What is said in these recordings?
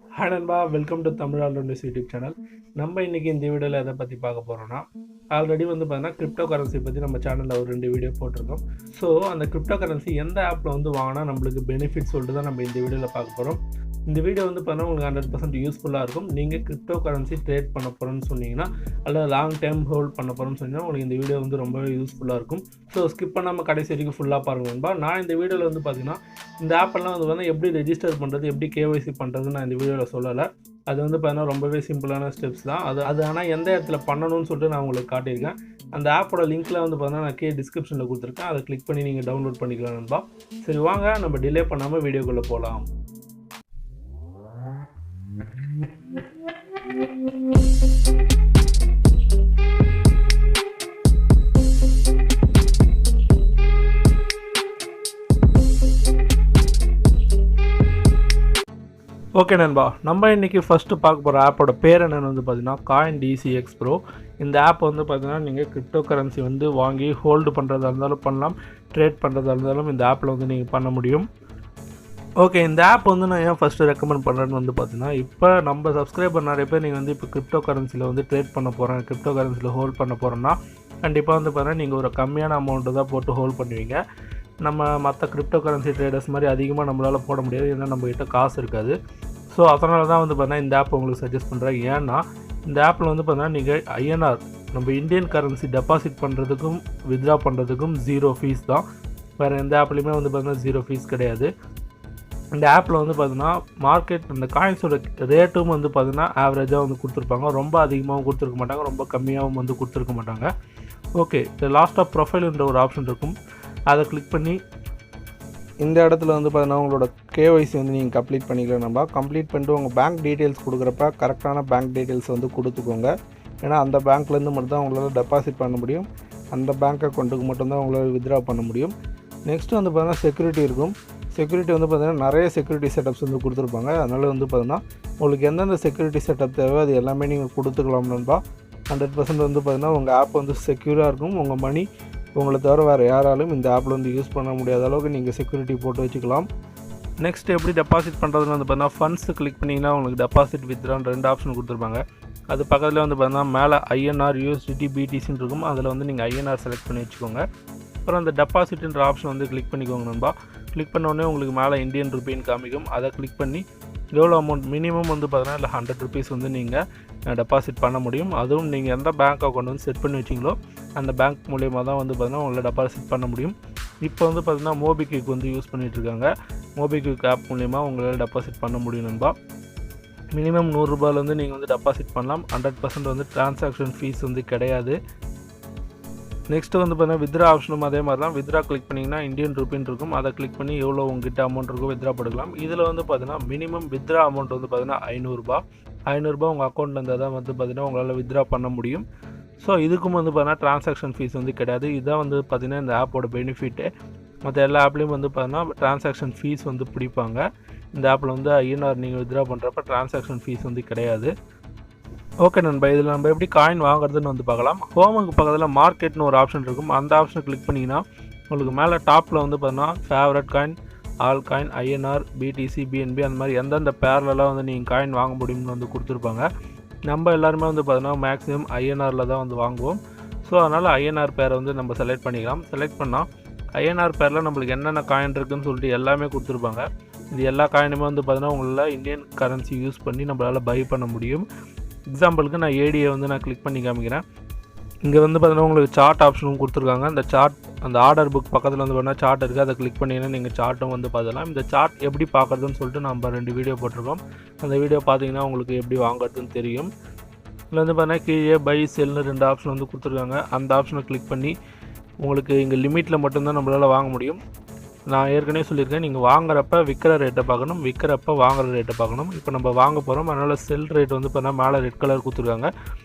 Hi நண்பா, welcome to Tamil all-rounders YouTube channel. நம்ம இன்றைக்கி இந்த வீடியோவில் எதை பற்றி பார்க்க போகிறோன்னா, ஆல்ரெடி பார்த்தீங்கன்னா கிரிப்டோ கரன்சி பற்றி நம்ம சேனலில் ஒரு 2 வீடியோ போட்டிருக்கோம். ஸோ அந்த கிரிப்டோ கரன்சி எந்த ஆப்பில் வாங்கினா நம்மளுக்கு பெனிஃபிட் சொல்லிட்டு தான் நம்ம இந்த வீடியோவில் பார்க்க போகிறோம். இந்த வீடியோ பார்த்தீங்கன்னா உங்களுக்கு 100% யூஸ்ஃபுல்லாக இருக்கும். நீங்கள் கிரிப்டோ கரன்சி ட்ரேட் பண்ண போகிறோன்னு சொன்னீங்கன்னா, அல்லது லாங் டைம் ஹோல்ட் பண்ண போகிறோன்னு சொன்னீங்கன்னா உங்களுக்கு இந்த வீடியோ ரொம்பவே யூஸ்ஃபுல்லாக இருக்கும். ஸோ ஸ்கிப் பண்ணாமல் கடைசி வரைக்கும் ஃபுல்லாக பாருங்கள் நண்பா. நான் இந்த வீடியோவில் பார்த்தீங்கன்னா இந்த ஆப்பெல்லாம் எப்படி ரெஜிஸ்டர் பண்ணுறது, எப்படி கேஒய்சி பண்ணுறதுன்னு நான் இந்த வீடியோவில் சொல்லலை. அது பார்த்தீங்கன்னா ரொம்பவே சிம்பிளான ஸ்டெப்ஸ் தான். அது ஆனால் எந்த இடத்துல பண்ணணும்னு சொல்லிட்டு நான் உங்களுக்கு காட்டியிருக்கேன். அந்த ஆப்போட லிங்க்கில் பார்த்தீங்கன்னா நான் டிஸ்கிரிப்ஷனில் கொடுத்துருக்கேன். அதை கிளிக் பண்ணி நீங்கள் டவுன்லோட் பண்ணிக்கலாம் நண்பா. சரி வாங்க நம்ம டிலே பண்ணாமல் வீடியோக்குள்ளே போகலாம். ஓகே நண்பா, நம்ம இன்றைக்கி ஃபஸ்ட்டு பார்க்க போகிற ஆப்போட பேர் என்னென்னு பார்த்தீங்கன்னா coindcx ப்ரோ. இந்த ஆப் பார்த்தீங்கன்னா நீங்கள் கிரிப்டோ கரன்சி வாங்கி ஹோல்டு பண்ணுறதா இருந்தாலும் பண்ணலாம், ட்ரேட் பண்ணுறதா இருந்தாலும் இந்த ஆப்பில் நீங்கள் பண்ண முடியும். ஓகே, இந்த ஆப் நான் ஏன் ஃபஸ்ட்டு ரெக்கமெண்ட் பண்ணுறேன்னு பார்த்தீங்கன்னா, இப்போ நம்ம சப்ஸ்கிரைபர் நிறைய பேர் நீங்கள் இப்போ கிரிப்டோ கரன்சியில் ட்ரேட் பண்ண போகிறேன், கிரிப்டோ கரன்சியில் ஹோல்ட் பண்ண போகிறோன்னா கண்டிப்பாக பார்த்தீங்கன்னா நீங்கள் ஒரு கம்மியான அமௌண்ட்டு தான் போட்டு ஹோல்ட் பண்ணுவீங்க. நம்ம மற்ற கிரிப்டோ கரன்சி ட்ரேடர்ஸ் மாதிரி அதிகமாக நம்மளால் போட முடியாது, ஏன்னா நம்மகிட்ட காசு இருக்காது. ஸோ அதனால தான் பார்த்தீங்கன்னா இந்த ஆப் உங்களுக்கு சஜஸ்ட் பண்ணுறேன். ஏன்னா இந்த ஆப்பில் பார்த்தீங்கன்னா நீங்கள் ஐஎன்ஆர் நம்ம இந்தியன் கரன்சி டெபாசிட் பண்ணுறதுக்கும் வித்ட்ரா பண்ணுறதுக்கும் 0 ஃபீஸ் தான். வேறு எந்த ஆப்லேயுமே பார்த்தீங்கன்னா 0 ஃபீஸ் கிடையாது. இந்த ஆப்பில் பார்த்தீங்கன்னா மார்க்கெட் இந்த காயின்ஸோட ரேட்டும் பார்த்தீங்கன்னா ஆவரேஜாக கொடுத்துருப்பாங்க. ரொம்ப அதிகமாகவும் கொடுத்துருக்க மாட்டாங்க, ரொம்ப கம்மியாகவும் கொடுத்துருக்க மாட்டாங்க. ஓகே, இந்த லாஸ்ட் ஆஃப் ப்ரொஃபைல்ன்ற ஒரு ஆப்ஷன் இருக்கும், அதை கிளிக் பண்ணி இந்த இடத்துல பார்த்தீங்கன்னா உங்களோட கேஒய்சி நீங்கள் கம்ப்ளீட் பண்ணிக்கலாம். நம்ம கம்ப்ளீட் பண்ணிட்டு உங்கள் பேங்க் டீட்டெயில்ஸ் கொடுக்குறப்ப கரெக்டான பேங்க் டீட்டெயில்ஸ் கொடுத்துக்கோங்க. ஏன்னா அந்த பேங்க்லேருந்து மட்டும்தான் உங்களால் டெபாசிட் பண்ண முடியும், அந்த பேங்க் அக்கௌண்ட்டுக்கு மட்டும்தான் உங்களால் வித்ட்ரா பண்ண முடியும். நெக்ஸ்ட்டு பார்த்தீங்கன்னா செக்யூரிட்டி இருக்கும். செக்யூரிட்டி பார்த்தீங்கன்னா நிறைய செக்யூரிட்டி செட்டப்ஸ் கொடுத்துருப்பாங்க. அதனால் பார்த்தீங்கன்னா உங்களுக்கு எந்தெந்த செக்யூரிட்டி செட்டப் தேவை அது எல்லாமே நீங்கள் கொடுத்துக்கலாம் நண்பா. 100% பார்த்தீங்கன்னா உங்கள் ஆப் செக்யூராக இருக்கும். உங்கள் மணி உங்களை தவிர வேறு யாராலும் இந்த ஆப்பில் யூஸ் பண்ண முடியாத அளவுக்கு நீங்கள் செக்யூரிட்டி போட்டு வச்சுக்கலாம். நெக்ஸ்ட் எப்படி டெபாசிட் பண்ணுறதுன்னு பார்த்தீங்கன்னா ஃபண்ட்ஸ் கிளிக் பண்ணிங்கன்னா உங்களுக்கு டெபாசிட் வித்ட்ரான்னு 2 ஆப்ஷன் கொடுத்துருப்பாங்க. அது பக்கத்தில் பார்த்தீங்கன்னா மேலே ஐஎன்ஆர் யூஎஸ்டிடி பிடிசின்னு இருக்கும். அதில் நீங்கள் ஐஎன்ஆர் செலக்ட் பண்ணி வச்சுக்கோங்க. அப்புறம் அந்த டெபாசிட்ன்ற ஆப்ஷன் கிளிக் பண்ணிக்கோங்க நண்பா. கிளிக் பண்ணோடனே உங்களுக்கு மேலே இந்தியன் ருபீன்னு காமிக்கும். அதை கிளிக் பண்ணி எவ்வளோ அமௌண்ட் மினிமம் பார்த்தீங்கன்னா இல்லை 100 ருபீஸ் நீங்கள் டெபாசிட் பண்ண முடியும். அதுவும் நீங்கள் எந்த பேங்க் அக்கௌண்ட் செட் பண்ணி வச்சிங்களோ அந்த பேங்க் மூலியமாக தான் பார்த்தீங்கன்னா உங்களை டெபாசிட் பண்ண முடியும். இப்போ பார்த்தீங்கன்னா மோபிக்விக் யூஸ் பண்ணிகிட்ருக்காங்க. மோபிக்விக் ஆப் மூலிமா உங்களால் டெபாசிட் பண்ண முடியும் நண்பா. மினிமம் 100 ரூபாயிலேருந்து நீங்கள் டெபாசிட் பண்ணலாம். 100% ட்ரான்சாக்ஷன் ஃபீஸ் கிடையாது. நெக்ஸ்ட்டு பார்த்தீங்கன்னா வித்ட்ரா ஆப்ஷனும் அதே மாதிரி தான். வித்ட்ரா கிளிக் பண்ணிங்கன்னா இந்தியன் ருபீன் இருக்கும். அதை கிளிக் பண்ணி எவ்வளோ உங்ககிட்ட அமௌண்ட் இருக்கோ வித்ட்ரா போட்டுக்கலாம். இதில் பார்த்தீங்கன்னா மினிமம் வித்ட்ரா அமௌண்ட் பார்த்தீங்கன்னா 500 500 உங்கள் அக்கௌண்ட்டில் இருந்தால் தான் பார்த்தீங்கன்னா உங்களால் வித்ட்ரா பண்ண முடியும். ஸோ இதுக்கும் பார்த்தீங்கன்னா ட்ரான்சாக்ஷன் ஃபீஸ் கிடையாது. இதுதான் பார்த்தீங்கன்னா இந்த ஆப்போட பெனிஃபிட்டு. மற்ற எல்லா ஆப்லேயும் பார்த்தீங்கன்னா ட்ரான்சாக்ஷன் ஃபீஸ் பிடிப்பாங்க. இந்த ஆப்பில் ஐஎன்ஆர் நீங்கள் வித்ட்ரா பண்ணுறப்ப ட்ரான்சாக்ஷன் ஃபீஸ் கிடையாது. ஓகே நண்பா, இதில் நம்ம எப்படி காயின் வாங்குறதுன்னு பார்க்கலாம். ஹோமுக்கு பக்கத்தில் மார்க்கெட்னு ஒரு ஆப்ஷன் இருக்கும். அந்த ஆப்ஷனை கிளிக் பண்ணிங்கன்னா உங்களுக்கு மேலே டாப்பில் பார்த்தீங்கன்னா favourite coin, all coin, INR, BTC, BNB அந்த மாதிரி எந்தெந்த பேர்லலாம் நீங்கள் காயின் வாங்க முடியும்னு கொடுத்துருப்பாங்க. நம்ம எல்லாருமே பார்த்தீங்கன்னா மேக்ஸிமம் ஐஎன்ஆரில் தான் வாங்குவோம். ஸோ அதனால் ஐஎன்ஆர் பேரை நம்ம செலக்ட் பண்ணிக்கலாம். செலக்ட் பண்ணால் ஐஎன்ஆர் பேரில் நம்மளுக்கு என்னென்ன காயின் இருக்குதுன்னு சொல்லிட்டு எல்லாமே கொடுத்துருப்பாங்க. இது எல்லா காயினுமே பார்த்தீங்கன்னா உங்களால் இந்தியன் கரன்சி யூஸ் பண்ணி நம்மளால் பை பண்ண முடியும். எக்ஸாம்பிளுக்கு நான் ஏடியை நான் கிளிக் பண்ணி காமிக்கிறேன். இங்கே பார்த்தீங்கன்னா உங்களுக்கு சார்ட் ஆப்ஷனும் கொடுத்துருக்காங்க. அந்த சார்ட் அந்த ஆர்டர் புக் பக்கத்தில் பார்த்தீங்கன்னா சார்ட் இருக்குது. அதை கிளிக் பண்ணிங்கன்னா நீங்கள் சார்ட்டும் பார்த்துக்கலாம். இந்த சார்ட் எப்படி பார்க்குறதுன்னு சொல்லிட்டு நம்ம 2 வீடியோ போட்டிருக்கோம். அந்த வீடியோ பார்த்தீங்கன்னா உங்களுக்கு எப்படி வாங்குறதுன்னு தெரியும். இதில் பார்த்தீங்கன்னா கீழே பை செல்னு 2 ஆப்ஷன் கொடுத்துருக்காங்க. அந்த ஆப்ஷனை கிளிக் பண்ணி உங்களுக்கு இங்கே லிமிட்டில் மட்டும்தான் நம்மளால் வாங்க முடியும். நான் ஏற்கனவே சொல்லியிருக்கேன், நீங்கள் வாங்குறப்ப விற்கிற ரேட்டை பார்க்கணும், விற்கிறப்ப வாங்குற ரேட்டை பார்க்கணும். இப்போ நம்ம வாங்க போகிறோம், அதனால் செல் ரேட் பார்த்தீங்கன்னா மேலே ரெட் கலர் கொடுத்துருக்காங்க.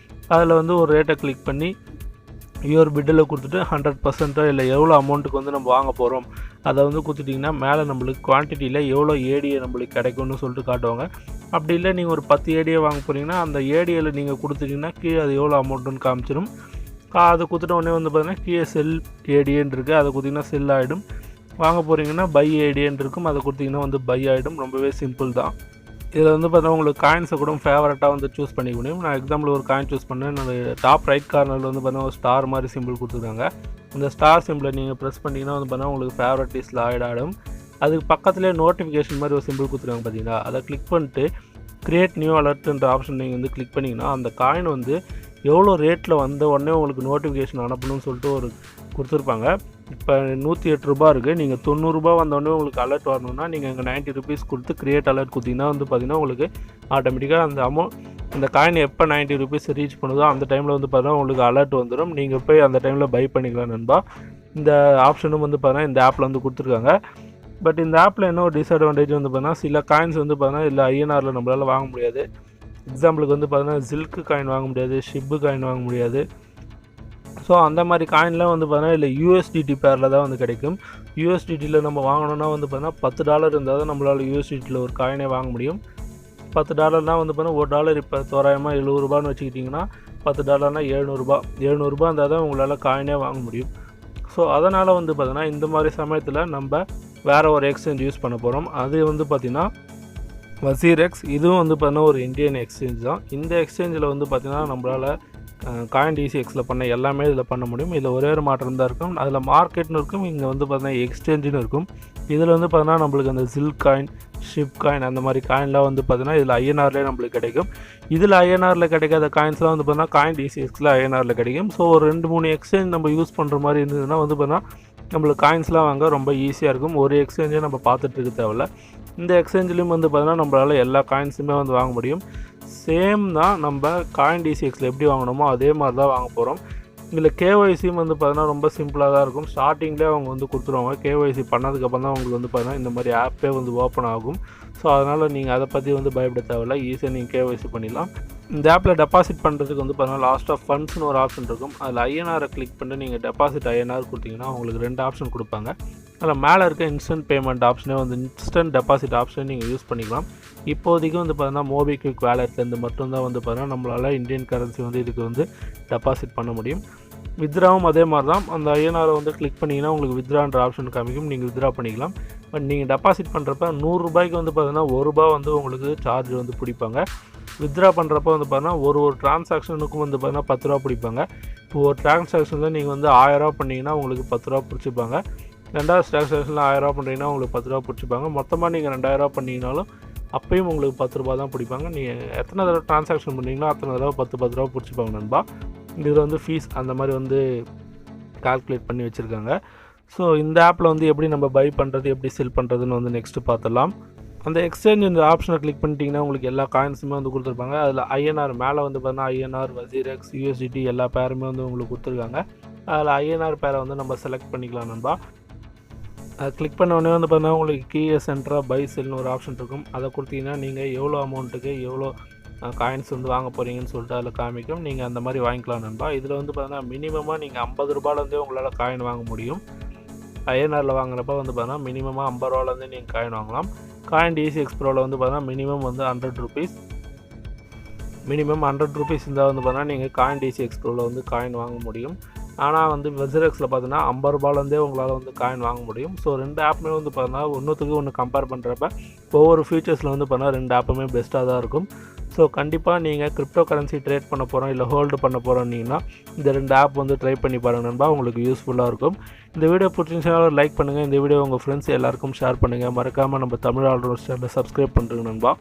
அதில் ஒரு ரேட்டை கிளிக் பண்ணி யுவர் பிட்டில் கொடுத்துட்டு 100% இல்லை எவ்வளோ அமௌண்ட்டுக்கு நம்ம வாங்க போகிறோம் அதை கொடுத்துட்டிங்கன்னா மேலே நம்மளுக்கு குவான்டிட்டியில் எவ்வளோ ஏடியை நம்மளுக்கு கிடைக்கும்னு சொல்லிட்டு காட்டுவாங்க. அப்படி இல்லை நீங்கள் ஒரு 10 ஏடியை வாங்க போகிறீங்கன்னா அந்த ஏடியில் நீங்கள் கொடுத்துட்டிங்கன்னா கீழே அது எவ்வளோ அமௌண்ட்டுன்னு காமிச்சிடும். அதை கொடுத்துட்ட உடனே பார்த்தீங்கன்னா கீழே செல் ஏடின்னு இருக்குது, அதை கொடுத்திங்கன்னா செல் ஆகிடும். வாங்க போகிறீங்கன்னா பை ஐடியான்னு இருக்கும், அதை கொடுத்தீங்கன்னா பை ஆகிடும். ரொம்பவே சிம்பிள் தான். இதில் வந்து பார்த்தீங்கன்னா உங்களுக்கு காயின்ஸை கூட ஃபேவரட்டாக வந்து சூஸ் பண்ணிக்க முடியும். நான் எக்ஸாம்பிள் ஒரு காயின் சூஸ் பண்ணேன். நான் டாப் ரைட் கார்னரில் வந்து பார்த்தீங்கன்னா ஒரு ஸ்டார் மாதிரி சிம்பிள் கொடுத்துருக்காங்க. இந்த ஸ்டார் சிம்பிளை நீங்கள் ப்ரெஸ் பண்ணிங்கன்னா வந்து பார்த்தீங்கன்னா உங்களுக்கு ஃபேவரட் லிஸ்ட்டில் ஆட் ஆகிடும். அதுக்கு பக்கத்துலேயே நோட்டிஃபிகேஷன் மாதிரி ஒரு சிம்பிள் கொடுத்துருக்காங்க பார்த்தீங்களா, அதை கிளிக் பண்ணிட்டு கிரியேட் நியூ அலர்ட்ன்ற ஆப்ஷன் நீங்கள் வந்து கிளிக் பண்ணிங்கன்னா அந்த காயின் வந்து எவ்வளோ ரேட்டில் வந்த உடனே உங்களுக்கு நோட்டிஃபிகேஷன் அனுப்பணும்னு சொல்லிட்டு ஒரு கொடுத்துருப்பாங்க. இப்போ 108 ரூபா இருக்குது. நீங்கள் 90 ரூபா வந்தோடனே உங்களுக்கு அலர்ட் வரணும்னா நீங்கள் இங்கே 90 ருபீஸ் கொடுத்து கிரியேட் அலர்ட் கொடுத்தீங்கன்னா வந்து பார்த்திங்கன்னா உங்களுக்கு ஆட்டோமேட்டிக்காக அந்த காயின் எப்போ 90 ருபீஸ் ரீச் பண்ணுதோ அந்த டைமில் வந்து பார்த்தீங்கன்னா உங்களுக்கு அலர்ட் வந்துடும். நீங்கள் போய் அந்த டைமில் பை பண்ணிக்கலாம் நண்பா. இந்த ஆப்ஷனும் வந்து பார்த்தீங்கன்னா இந்த ஆப்பில் வந்து கொடுத்துருக்காங்க. பட் இந்த ஆப்பில் என்ன ஒரு டிஸ்அட்வான்டேஜ் வந்து பார்த்தீங்கன்னா சில காயின்ஸ் வந்து பார்த்தீங்கன்னா இல்லை ஐஎன்ஆரில் நம்மளால் வாங்க முடியாது. எக்ஸாம்பிளுக்கு வந்து பார்த்தீங்கன்னா ஜில்க்கு காயின் வாங்க முடியாது, ஷிப்பு காயின் வாங்க முடியாது. ஸோ அந்த மாதிரி காயின்லாம் வந்து பார்த்தீங்கன்னா இல்லை யூஎஸ்டிடி பேரில் தான் வந்து கிடைக்கும். யூஎஸ்டிடியில் நம்ம வாங்கணுன்னா வந்து பார்த்தீங்கன்னா $10 இருந்தால் தான் நம்மளால் யூஎஸ்டிடியில் ஒரு காயினே வாங்க முடியும். $10 வந்து பார்த்தீங்கன்னா $1 இப்போ தோராயமாக 70 ரூபான்னு வச்சுக்கிட்டிங்கன்னா $10 700 இருந்தால் தான் உங்களால் காயினே வாங்க முடியும். ஸோ அதனால் வந்து பார்த்தீங்கன்னா இந்த மாதிரி சமயத்தில் நம்ம வேறு ஒரு எக்ஸ்சேஞ்ச் யூஸ் பண்ண போகிறோம். அது வந்து பார்த்திங்கன்னா wazirx. இதுவும் வந்து பார்த்தீங்கன்னா ஒரு இந்தியன் எக்ஸ்சேஞ்ச் தான். இந்த எக்ஸ்சேஞ்சில் வந்து பார்த்திங்கன்னா நம்மளால் coinbase பண்ண எல்லாமே இதில் பண்ண முடியும். இதில் ஒரே ஒரு மாற்றம் தான் இருக்கும். அதில் மார்க்கெட்னு இருக்கும், இங்கே வந்து பார்த்தீங்கன்னா எக்ஸ்சேஞ்சுன்னு இருக்கும். இதில் வந்து பார்த்தீங்கன்னா நம்மளுக்கு அந்த ஜில்க் காயின், ஷிப் காயின் அந்த மாதிரி காயின்லாம் வந்து பார்த்தீங்கன்னா இதில் ஐஎன்ஆர்லேயே நம்மளுக்கு கிடைக்கும். இதில் ஐஎன்ஆரில் கிடைக்காத காயின்ஸ்லாம் வந்து பார்த்தீங்கன்னா coinbase ஐஎன்ஆரில் கிடைக்கும். ஸோ ஒரு 2-3 எக்ஸ்சேஞ்ச் நம்ம யூஸ் பண்ணுற மாதிரி இருந்ததுன்னா வந்து பார்த்தீங்கன்னா நம்மளுக்கு காயின்ஸ்லாம் வாங்க ரொம்ப ஈஸியாக இருக்கும். ஒரு எக்ஸ்சேஞ்சே நம்ம பார்த்துட்டு இருக்க தேவையில்ல. இந்த எக்ஸ்சேஞ்சிலையும் வந்து பார்த்தீங்கன்னா நம்மளால் எல்லா காயின்ஸுமே வந்து வாங்க முடியும். சேம் தான் நம்ம coinbase எப்படி வாங்கினோமோ அதே மாதிரி தான் வாங்க போகிறோம். இதில் கேஒய்சியும் வந்து பார்த்தீங்கன்னா ரொம்ப சிம்பிளாக தான் இருக்கும். ஸ்டார்டிங்லேயே அவங்க வந்து கொடுத்துருவாங்க. கேஒய்சி பண்ணதுக்கப்புறம் தான் உங்களுக்கு வந்து பார்த்தீங்கன்னா இந்த மாதிரி ஆப்பே வந்து ஓப்பன் ஆகும். ஸோ அதனால் நீங்கள் அதை பற்றி வந்து பயப்பட தேவையில்லை. ஈஸியாக நீங்கள் கேஒய்சி பண்ணிடலாம். இந்த ஆப்பில் டெபாசிட் பண்ணுறதுக்கு வந்து பார்த்தீங்கன்னா லாஸ்ட் ஆஃப் ஃபண்ட்ஸ்னு ஒரு ஆப்ஷன் இருக்கும். அதில் ஐஎன்ஆரை கிளிக் பண்ணிட்டு நீங்கள் டெபாசிட் ஐஎன்ஆர் கொடுத்தீங்கன்னா உங்களுக்கு 2 ஆப்ஷன் கொடுப்பாங்க. அதில் மேலே இருக்க இன்ஸ்டன்ட் பேமெண்ட் ஆப்ஷனே வந்து இன்ஸ்டன்ட் டெபாசிட் ஆப்ஷனை நீங்கள் யூஸ் பண்ணிக்கலாம். இப்போதைக்கு வந்து பார்த்தீங்கன்னா மோபிக்விக் வேலெட்லேருந்து மட்டும்தான் வந்து பார்த்தீங்கன்னா நம்மளால் இந்தியன் கரன்சி வந்து இதுக்கு வந்து டெபாசிட் பண்ண முடியும். வித்ராவும் அதே மாதிரி தான். அந்த ஐஎன்ஆரை வந்து கிளிக் பண்ணிங்கன்னா உங்களுக்கு வித்ரான்ற ஆப்ஷன் காமிக்கும், நீங்கள் வித்ரா பண்ணிக்கலாம். பட் நீங்கள் டெபாசிட் பண்ணுறப்ப 100 ரூபாய்க்கு வந்து பார்த்தீங்கன்னா ₹1 வந்து உங்களுக்கு சார்ஜ் வந்து பிடிப்பாங்க. வித்ரா பண்ணுறப்ப வந்து பார்த்தீங்கன்னா ஒரு டிரான்சாக்ஷனுக்கும் வந்து பார்த்தீங்கன்னா ₹10 பிடிப்பாங்க. இப்போ ஒரு டிரான்சாக்ஷனில் நீங்கள் வந்து ₹1000 பண்ணிங்கன்னா உங்களுக்கு ₹10 பிடிச்சிப்பாங்க. 2வது டிரான்சாக்ஷனில் ₹1000 பண்ணுறீங்கன்னா உங்களுக்கு ₹10 பிடிச்சிப்பாங்க. மொத்தமாக நீங்கள் ₹2000 பண்ணிங்கனாலும் அப்பயும் உங்களுக்கு ₹10 தான் பிடிப்பாங்க. நீங்கள் எத்தனை தடவை டிரான்சாக்ஷன் பண்ணீங்களோ அத்தனை தடவை ₹10 பிடிச்சிப்பாங்க நண்பா. இதில் வந்து ஃபீஸ் அந்த மாதிரி வந்து கால்குலேட் பண்ணி வச்சுருக்காங்க. ஸோ இந்த ஆப்பில் வந்து எப்படி நம்ம பை பண்ணுறது, எப்படி செல் பண்ணுறதுன்னு வந்து நெக்ஸ்ட்டு பார்த்துடலாம். அந்த எக்ஸ்சேஞ்ச் இந்த ஆப்ஷனை கிளிக் பண்ணிட்டீங்கன்னா உங்களுக்கு எல்லா காயின்ஸுமே வந்து கொடுத்துருப்பாங்க. அதில் ஐஎன்ஆர் மேலே வந்து பார்த்தீங்கன்னா ஐஎன்ஆர், wazirx, USDT எல்லா பேருமே வந்து உங்களுக்கு கொடுத்துருக்காங்க. அதில் ஐஎன்ஆர் பேரை வந்து நம்ம செலக்ட் பண்ணிக்கலாம் நண்பா. அதை கிளிக் பண்ண உடனே வந்து பார்த்தீங்கன்னா உங்களுக்கு கீழே சென்டராக பை செல்னு ஒரு ஆப்ஷன் இருக்கும். அதை கொடுத்தீங்கன்னா நீங்கள் எவ்வளோ அமௌண்ட்டுக்கு எவ்வளோ காயின்ஸ் வந்து வாங்க போகிறீங்கன்னு சொல்லிட்டு அதில் காமிக்கும். நீங்கள் அந்த மாதிரி வாங்கிக்கலாம் நண்பா. இதில் வந்து பார்த்தீங்கன்னா மினிமமாக நீங்கள் ₹50 உங்களால் காயின் வாங்க முடியும். ஐஎன்ஆரில் வாங்குறப்ப வந்து பார்த்தீங்கன்னா மினிமமாக ₹50 நீங்கள் காயின் வாங்கலாம். coinbase ப்ரோவில் வந்து பார்த்தீங்கன்னா மினிமம் வந்து ₹100. மினிமம் ₹100 இருந்தால் வந்து பார்த்தீங்கன்னா நீங்கள் coinbase ப்ரோவில் வந்து காயின் வாங்க முடியும். ஆனால் வந்து wazirxல பார்த்தீங்கன்னா ₹50 உங்களால் வந்து காயின் வாங்க முடியும். ஸோ 2 ஆப்புமே வந்து பார்த்தீங்கன்னா ஒன்றுத்துக்கு ஒன்று கம்பேர் பண்ணுறப்ப ஒவ்வொரு ஃபீச்சர்ஸில் வந்து பார்த்தீங்கன்னா 2 ஆப்புமே பெஸ்ட்டாக தான் இருக்கும். ஸோ கண்டிப்பாக நீங்கள் கிரிப்டோ கரன்சி ட்ரேட் பண்ண போகிறோம் இல்லை ஹோல்டு பண்ண போகிறோன்னீங்கன்னா இந்த 2 ஆப் வந்து ட்ரை பண்ணி பாருங்கள் நண்பா, உங்களுக்கு யூஸ்ஃபுல்லாக இருக்கும். இந்த வீடியோ பிடிச்சிருந்துச்சுன்னா லைக் பண்ணுங்கள். இந்த வீடியோ உங்கள் ஃப்ரெண்ட்ஸ் எல்லாருக்கும் ஷேர் பண்ணுங்கள். மறக்காமல் நம்ம தமிழ் ஆல்ரவுண்டர் சேனலை சப்ஸ்கிரைப் பண்ணுறேங்க நண்பா.